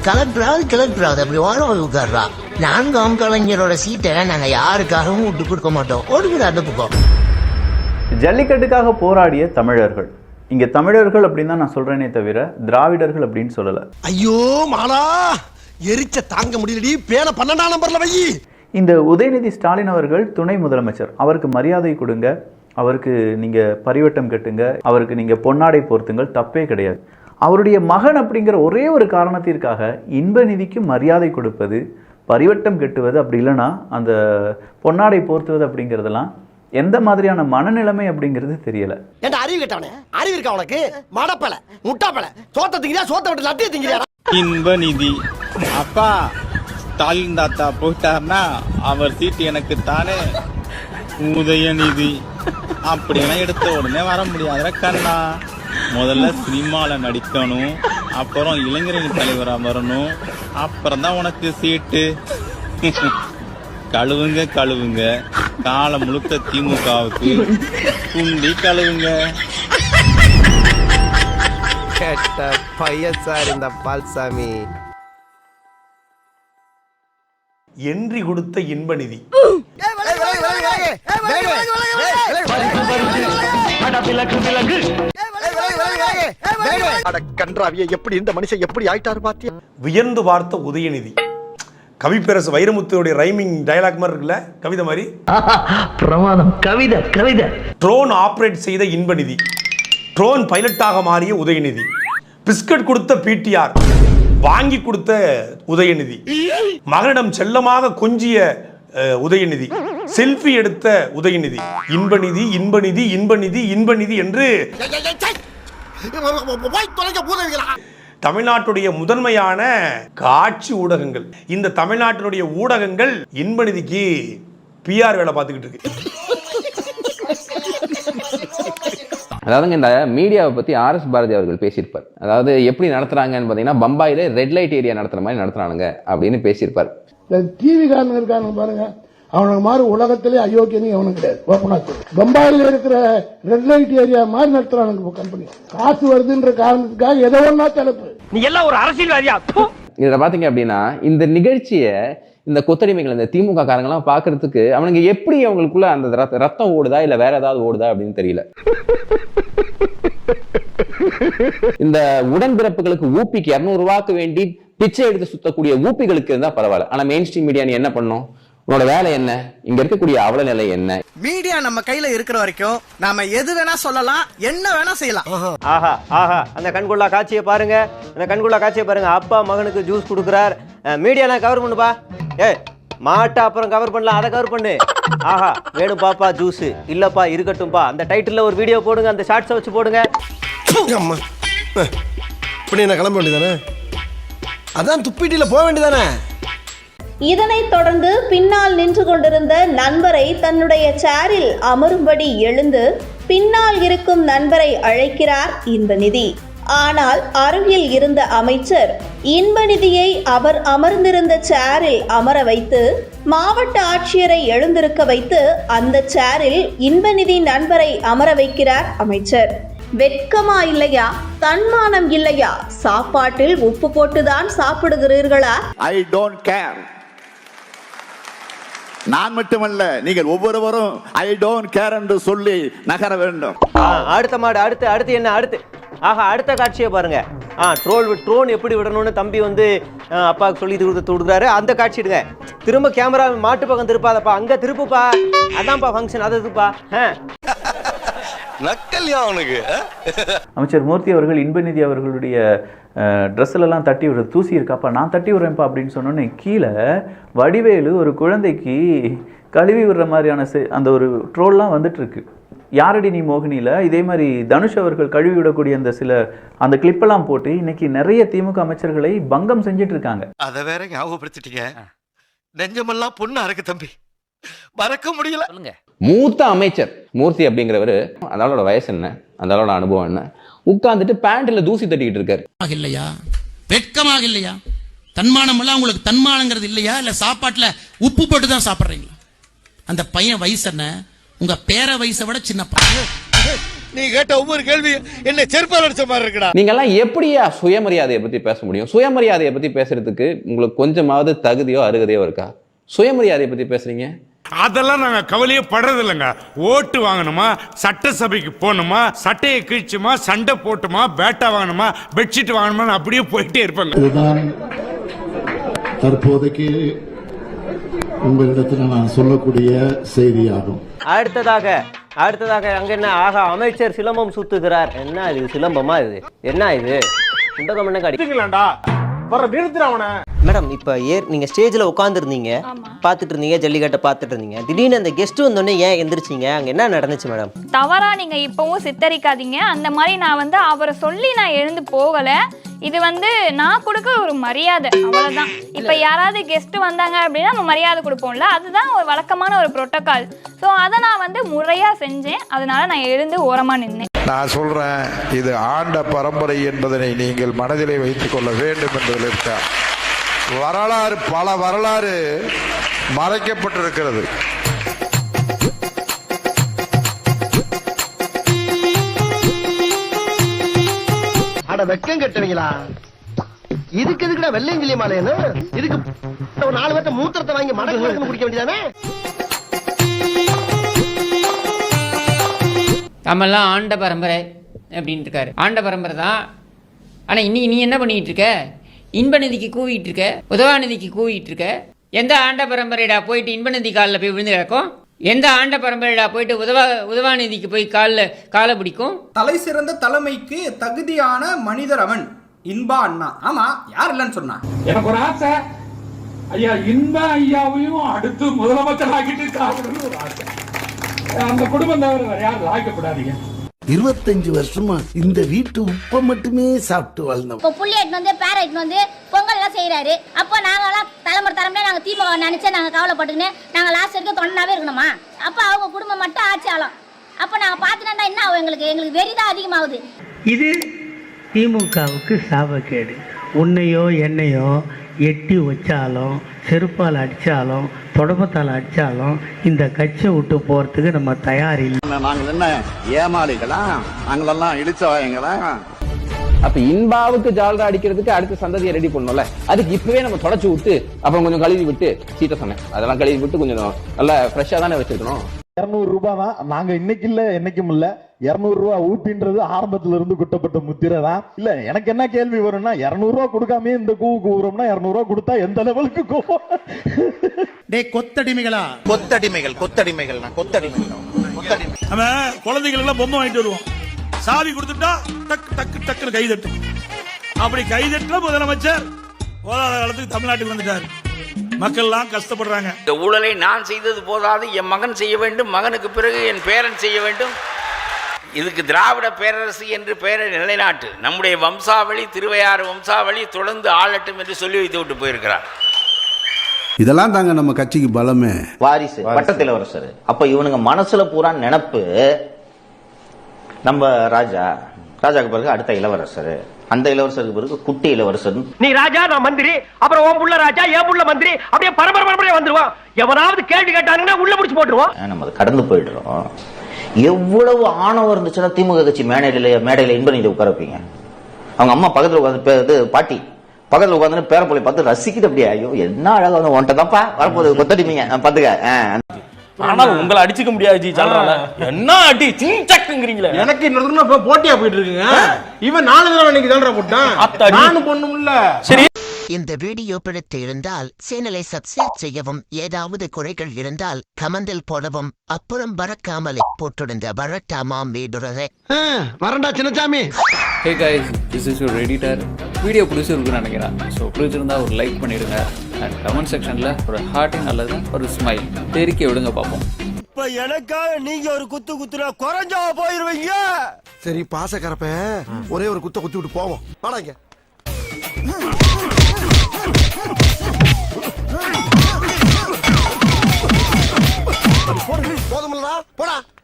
கலெக்டராவது அப்படி ஓரம் உட்கார்றா. 4ஆம் கலைஞரோட சீட்டை நாங்க யாருக்காகவும் விட்டு கொடுக்க மாட்டோம். ஓடுகிற அந்த பக்கம். ஜல்லிக்கட்டுக்காக போராடிய தமிழர்கள், இங்க தமிழர்கள் அப்படின்னு தான் நான் சொல்றேனே தவிர திராவிடர்கள் அப்படின்னு சொல்லல. ஐயோ மாலா, எரிச்ச தாங்க முடியலடி, பேன 12ஆம் நம்பர்ல வை. இந்த உதயநிதி ஸ்டாலின் அவர்கள் துணை முதலமைச்சர், அவருக்கு மரியாதை கொடுங்க, அவருக்கு நீங்க பரிவட்டம் கட்டுங்க, அவருக்கு நீங்க பொன்னாடை போர்த்துங்கள், தப்பே கிடையாது. அவருடைய மகன் அப்படிங்கிற ஒரே ஒரு காரணத்திற்காக இன்ப நிதிக்கு மரியாதை கொடுப்பது, பரிவட்டம் கட்டுவது, அப்படி இல்லைன்னா அந்த பொன்னாடை போர்த்துவது அப்படிங்கிறதெல்லாம் எந்த மாதிரியான மனநிலைமை அப்படிங்கிறது தெரியல. ஏன்டா அறிவு கேட்டவனே, அறிவு இருக்கா உனக்கு? மடப்பல முட்டாப்பல, சோத்த திங்கிறியா, சோத்த விட்டு லட்டிய திங்கிறியா? இன்ப நிதி அப்பா ஸ்டாலின் தாத்தா போயிட்டார்னா அவர் சீட்டு எனக்கு தானே. உதயநிதி அப்படியெல்லாம் எடுத்த உடனே வர முடியாத கண்ணா. முதல்ல சினிமால நடிக்கணும், அப்புறம் இளைஞரணி தலைவரா வரணும், அப்புறம் தான் உனக்கு சீட்டு. கழுவுங்க காலம் முழுக்க திமுகவுக்கு குண்டி கழுவுங்க. கேட்ட பையன் சார் இந்த பால்சாமி. என்றி கொடுத்த இன்ப நிதி. எப்படி இந்த மனுஷன் எப்படி ஆயிட்டாரு பாத்தியா? வியந்து பார்த்த உதயநிதி. கவிப்பேரசு வைரமுத்துடைய ரைமிங் டயலாக் மாதிரி இருக்குல்ல, கவிதை மாதிரி. பிரமாதம். கவிதை. ட்ரோன் ஆபரேட் செய்த இன்ப நிதி, ட்ரோன் பைலட்டாக மாறிய உதயநிதி, பிஸ்கட் கொடுத்த பிடிஆர், வாங்கி கொடுத்த உதயநிதி, மகனிடம் செல்லமாக கொஞ்சிய உதயநிதி, செல்ஃபி எடுத்த உதயநிதி, இன்பநிதி என்று தமிழ்நாட்டுடைய முதன்மையான காட்சி ஊடகங்கள். இந்த தமிழ்நாட்டினுடைய ஊடகங்கள் இன்பநிதிக்கு பிஆர் வேலை பார்த்துக்கிட்டு இருக்கு. அதாவதுங்க, இந்த மீடியாவை பத்தி ஆர்எஸ் பாரதி அவர்கள் பேசியிருப்பார். அதாவது எப்படி நடத்துறாங்கன்னு பாத்தீங்கன்னா, பம்பாயில ரெட் லைட் ஏரியா நடத்துற மாதிரி நடத்துறானுங்க அப்படின்னு பேசியிருப்பார். டிவி காரங்க இருக்காங்க பாருங்க, அவனுக்கு மாதிரி உலகத்திலே அயோக்கியன்னு அவனுக்கு கிடையாது. ஓப்பனா பம்பாயில இருக்கிற ரெட் லைட் ஏரியா மாதிரி நடத்துறானுங்க கம்பெனி. காசு வருதுன்ற காரணத்துக்காக எதோ ஒன்னா தலைப்பு. நீ எல்லாம் ஒரு அரசியல்வாதியா? இதுல பாத்தீங்க அப்படின்னா, இந்த நிகழ்ச்சியை இந்த கொத்தடிமைகள், இந்த திமுக காரங்கெல்லாம் பாக்குறதுக்கு அவனுக்கு எப்படி அவங்களுக்குள்ள அந்த ரத்தம் ஓடுதா இல்ல வேற ஏதாவது ஓடுதா அப்படின்னு தெரியல. இந்த உடன்பிறப்புகளுக்கு ஊப்பிக்கு 200 ரூபாய்க்கு வேண்டி பிச்சை எடுத்து சுத்தக்கூடிய ஊப்பிகளுக்கு இருந்தா பரவாயில்ல. ஆனா மெயின் ஸ்ட்ரீம் மீடியா நீ என்ன பண்ணும்? உன்னோட வேலை என்ன? இங்க இருக்கக்கூடிய அவல நிலை என்ன? மீடியா நம்ம கையில இருக்கிற வரைக்கும் நாம எது வேணா சொல்லலாம், என்ன வேணா செய்யலாம். ஆஹா அந்த கண்கொள்ளா காட்சியை பாருங்க, அப்பா மகனுக்கு ஜூஸ் கொடுக்குறார். மீடியா கவர் பண்ணுப்பா. மாட்டை அப்புறம் கவர் பண்ணலாம், அதை கவர் பண்ணு. ஆஹா வேணும் பாப்பா ஜூஸ், இல்லப்பா இருக்கட்டும்பா. அந்த டைட்டில்ல ஒரு வீடியோ போடுங்க, அந்த ஷார்ட்ஸை வச்சு போடுங்க. இப்படி என்ன கிளம்ப வேண்டியதானே? அதான் துப்பிட்டில போக வேண்டியதானே? இதனைத் தொடர்ந்து பின்னால் நின்று கொண்டிருந்த நண்பரை தன்னுடைய சேரில் அமரும்படி எழுந்து பின்னால் இருக்கும் நண்பரை அழைக்கிறார் இன்பநிதி. ஆனால் அருகில் இருந்த அமைச்சர் இன்பநிதியை அவர் அமர்ந்திருந்த சேரில் அமர வைத்து மாவட்ட ஆட்சியரை எழுந்திருக்க வைத்து அந்த சேரில் இன்பநிதி நண்பரை அமர வைக்கிறார் அமைச்சர். வெட்கமா இல்லையா? தன்மானம் இல்லையா? சாப்பாட்டில் உப்பு போட்டுதான் சாப்பிடுகிறீர்களா? I don't care. நான் மட்டுமல்ல, நீங்கள் ஒவ்வொருவரும் ஐ டோன்ட் கேர் என்று சொல்லி நகர வேண்டும். அடுத்த மாடு, அடுத்து என்ன? அடுத்த காட்சியை பாருங்க. ட்ரோன் எப்படி விடணும்னு தம்பி வந்து அப்பாவுக்கு சொல்லி கொடுக்குறாரு. அந்த காட்சி எடுங்க. திரும்ப கேமரா மாட்டு பக்கம் திருப்பாதப்பா, அங்க திருப்புப்பா. அதான்ப்பா ஃபங்க்ஷன், அதை திருப்பா. அமைச்சர் மூர்த்தி அவர்கள் இன்பநிதி அவர்களுடைய ட்ரெஸ்ல எல்லாம் தட்டி விடுற தூசி இருக்காப்பா, நான் தட்டி விடுறேன்ப்பா அப்படின்னு சொன்னோன்னே கீழே வடிவேலு ஒரு குழந்தைக்கு கழுவி விடுற மாதிரியான அந்த ஒரு ட்ரோல்லாம் வந்துட்டு இருக்கு. யாரடி நீ மோகினியில இதே மாதிரி தனுஷ் அவர்கள் கழுவி விடக்கூடிய அந்த கிளிப்பெல்லாம் போட்டு இன்னைக்கு நிறைய திமுக அமைச்சர்களை பங்கம் செஞ்சுட்டு இருக்காங்க. அதை வேற ஞாபகப்படுத்திட்டீங்க. நெஞ்சமெல்லாம் பொண்ணு அறக்கு தம்பி, மறக்க முடியல. மூத்த அமைச்சர் மூர்த்தி அப்படிங்கிறவரு, அதோட வயசு என்ன, அதோட அனுபவம் என்ன, உட்கார்ந்துட்டு பேண்ட்ல தூசி தட்டிக்கிட்டு இருக்காரு. இல்லையா? வெட்கமாக இல்லையா? தன்மானம் எல்லாம் உங்களுக்கு தன்மானங்கிறது இல்லையா? இல்ல சாப்பாட்டுல உப்பு போட்டு தான் சாப்பிடுறீங்களா? அந்த பையன் வயசு என்ன? உங்க பேர வயசை விட சின்ன பையன். நீ கேட்ட ஒவ்வொரு கேள்வி என்ன செருப்பால் அடிச்ச மாதிரி இருக்குடா. நீங்க எல்லாம் எப்படியா சுயமரியாதையை பத்தி பேச முடியும்? சுயமரியாதையை பத்தி பேசுறதுக்கு உங்களுக்கு கொஞ்சமாவது தகுதியோ அருகதையோ இருக்கா? சுயமரியாதையை பத்தி பேசுறீங்க. அதெல்லாம் நாங்க கவலையே படுறது இல்லைங்க. ஓட்டு வாங்கணுமா, சட்டசபைக்கு போகணுமா, சட்டையை கிழிச்சுமா, சண்டை போட்டுமா, பேட்டா வாங்கணுமா, பெட்ஷீட் வாங்கணுமா, அப்படியே போயிட்டே இருப்பாங்க. இதுதான் தற்போதைக்கு உங்களிடத்தில் நான் சொல்லக்கூடிய செய்தியாகும். அடுத்ததாக அங்க என்ன ஆகா அமைச்சர் சிலம்பம் சுத்துகிறார். என்ன இது சிலம்பமா? இது என்ன இது? குண்டகம் என்ன கடிக்கலாம்டா. வர நிறுத்துறவன. மேடம் இப்ப நீங்க ஸ்டேஜ்ல உட்கார்ந்துருந்தீங்க, பாத்துட்டு இருந்தீங்க, ஜல்லிக்கட்டை பாத்துட்டு இருந்தீங்க. திடீர்னு அந்த கெஸ்ட் வந்தோடனே ஏன் எந்திரிச்சிங்க? அங்க என்ன நடந்துச்சு மேடம்? தவறா நீங்க இப்பவும் சித்தரிக்காதீங்க. அந்த மாதிரி நான் அவரை சொல்லி நான் எழுந்து போகல. இது நான் கொடுக்க ஒரு மரியாதை, அவ்வளவுதான். இப்ப யாராவது கெஸ்ட் வந்தாங்க அப்படின்னா நம்ம மரியாதை கொடுப்போம்ல, அதுதான் ஒரு வழக்கமான ஒரு புரோட்டோகால். ஸோ அதை நான் முறையா செஞ்சேன். அதனால நான் எழுந்து ஓரமா நின்னேன். நான் சொல்றேன், இது ஆண்ட பரம்பரை என்பதனை நீங்கள் மனதிலே வைத்துக் கொள்ள வேண்டும் என்பதில் இருக்க வரலாறு, பல வரலாறு மறைக்கப்பட்டிருக்கிறது. அட வெக்கம் கட்டுவீங்களா? இதுக்கு எதுக்குடா வெள்ளையங்கிலி மாலைன்னு? இதுக்கு ஒரு 4 பேர்த்த மூத்திரத்தை வாங்கி மடக்கு குடிக்க வேண்டியதானே? நம்மெல்லாம் ஆண்ட பரம்பரை அப்படின்ட்டு இருக்காரு. ஆண்ட பரம்பரை தான். ஆனால் இன்னைக்கு நீ என்ன பண்ணிட்டு இருக்க? இன்பநிதிக்கு கூவிட்டு இருக்க, உதவாநிதிக்கு கூவிட்டு இருக்க. எந்த ஆண்ட பரம்பரைடா போயிட்டு இன்பநிதி காலில் போய் விழுந்து கிடக்கும்? எந்த ஆண்ட பரம்பரைடா போயிட்டு உதவாநிதிக்கு போய் காலை பிடிக்கும்? தலை சிறந்த தலைமைக்கு தகுதியான மனிதர் அவன் இன்பா அண்ணா. ஆமா, யார் இல்லைன்னு சொன்னா? எனக்கு ஒரு ஆசை, ஐயா இன்பா ஐயாவையும் அடுத்து முதலமைச்சர் ஆக்கிட்டு ஒரு ஆசை. அந்த குடும்பம் தவிர யாரும் ஆக்கப்படாதீங்க. 25 வருஷமா இந்த வீட்டு உப்பை மட்டுமே சாப்பிட்டு வாழ்ந்தோம். இப்போ புள்ளி எட்டு பேர எட்டு பொங்கல் எல்லாம் செய்யறாரு. அப்போ நாங்கெல்லாம் தலைமுறை நாங்க திமுக நினைச்சு நாங்க கவலைப்பட்டுக்கின்னு நாங்க லாஸ்ட் வரைக்கும் தொண்டாவே இருக்கணுமா? அப்ப அவங்க குடும்பம் மட்டும் ஆட்சி ஆளும். அப்ப நாங்க பாத்துட்டா என்ன ஆகும்? எங்களுக்கு வெறிதான் அதிகமாகுது. இது திமுகவுக்கு சாபக்கேடு. உன்னையோ என்னையோ எட்டி வச்சாலும், செருப்பால் அடிச்சாலும், தொடப்பத்தால் அடிச்சாலும் இந்த கட்சியை விட்டு போறதுக்கு நம்ம தயார் இல்லை. நாங்கள் என்ன ஏமாளிகளா? நாங்களெல்லாம் இழிச்சவாயங்களா? அப்ப இன்பாவுக்கு ஜால்ரா அடிக்கிறதுக்கு அடுத்த சந்ததியை ரெடி பண்ணணும்ல. அதுக்கு இப்பவே நம்ம தொடச்சு விட்டு அப்புறம் கொஞ்சம் கழுவி விட்டு, சீட்டை சொன்னேன் அதெல்லாம் கழுவி விட்டு கொஞ்சம் நல்லா ஃப்ரெஷ்ஷா தானே வச்சிருக்கணும். 200 ரூபாய் தான். நாங்க இன்னைக்கு இல்ல என்னைக்கும் இல்ல. 200 ரூபாய் ஊப்பின்றது ஆரம்பத்துல இருந்து குட்டப்பட்ட முத்திரை தான். இல்ல எனக்கு என்ன கேள்வி வரும்னா, 200 ரூபாய் கொடுக்காம இந்த கூவுறோம்னா 200 ரூபாய் கொடுத்தா எந்த லெவலுக்கு கூவும்? டேய் கொத்தடிமைகளா? கொத்தடிமைகள். நம்ம குழந்தைகள் எல்லாம் பொம்மை வாங்கிட்டு வருவோம். சாவி கொடுத்துட்டா டக்கு டக்கு டக்குன்னு கை தட்டும். அப்படி கை தட்டுற முதலமைச்சர் போதாத காலத்துக்கு தமிழ்நாட்டுக்கு வந்துட்டார். மக்கள் எல்லாம் கஷ்டப்படுறாங்க. இந்த ஊழலை நான் செய்தது போதாது, என் மகன் செய்ய வேண்டும், மகனுக்கு பிறகு என் பேரன் செய்ய வேண்டும். இதுக்கு திராவிட பேரரசு என்று பெயரை நிலைநாட்டு, நம்முடைய வம்சாவளி, திருவையாறு வம்சாவளி தொடர்ந்து ஆளட்டும் என்று சொல்லி வைத்து விட்டு போயிருக்கிறார். இதெல்லாம் தாங்க நம்ம கட்சிக்கு பலமே. வாரிசு பட்டத்தில் இளவரசர். அப்ப இவனுங்க மனசுல பூரா நினைப்பு நம்ம ராஜாக்கு பிறகு அடுத்த இளவரசர், அந்த இளவரசருக்கு பிறகு குட்டி இளவரசர். நீ ராஜா, நான் மந்திரி, அப்புறம் உன் புள்ள ராஜா, என் புள்ள மந்திரி, அப்படியே பரபரப்பா வந்துருவான். எவனாவது கேள்வி கேட்டாங்கன்னா உள்ள முடிச்சு போட்டுருவோம். நம்ம அதை கடந்து போயிடுறோம். எவ்வளவு ஆணவம் இருந்துச்சுன்னா திமுக கட்சி மேடையில இன்பநிதி உட்கார வைப்பீங்க. அவங்க அம்மா பக்கத்துல உட்காந்து, பாட்டி பக்கத்துல உட்காந்து பேரப்பிள்ளை பார்த்து ரசிக்கிட்டு அப்படியே, ஐயோ என்ன அழகா வந்து ஒன்ட்டதான்ப்பா வரப்போகுது கொத்தடிப்பீங்க பாத்துக்க. ஆனா உங்களை அடிச்சுக்க முடியாது. என்ன அடி சிங்கிறீங்களே. எனக்கு இன்னொரு போட்டியா போயிட்டு இருக்குங்க. இவன் 4 தடவை இன்னைக்கு தான்டா போட்டான். நானும் பொண்ணும்ல. சரி, இந்த வீடியோ பிடித்து இருந்தால் சேனலை சப்ஸ்கிரைப் செய்யவும், ஏதாவது குறைகள் இருந்தால் கமெண்டில் போடவும், அப்புறம் பறக்காமலே போட்டிருந்த வரட்டாமாம் வீடுறதை வரண்டா Chinnasamy. Hey guys, this is your editor. Video பிடிச்சிருக்குன்னு நினைக்கிறேன். ஸோ பிடிச்சிருந்தா ஒரு லைக் பண்ணிடுங்க. அண்ட் கமெண்ட் செக்ஷனில் ஒரு ஹார்ட்டிங் அல்லது ஒரு ஸ்மைல் தெரிக்க விடுங்க பார்ப்போம். இப்ப எனக்காக நீங்க ஒரு குத்துனா குறைஞ்சா போயிருவீங்க. சரி பாசக்கரப்ப ஒரே ஒரு குத்தி விட்டு போவோம். வாடாங்க. போதுமில்லடா, போடா.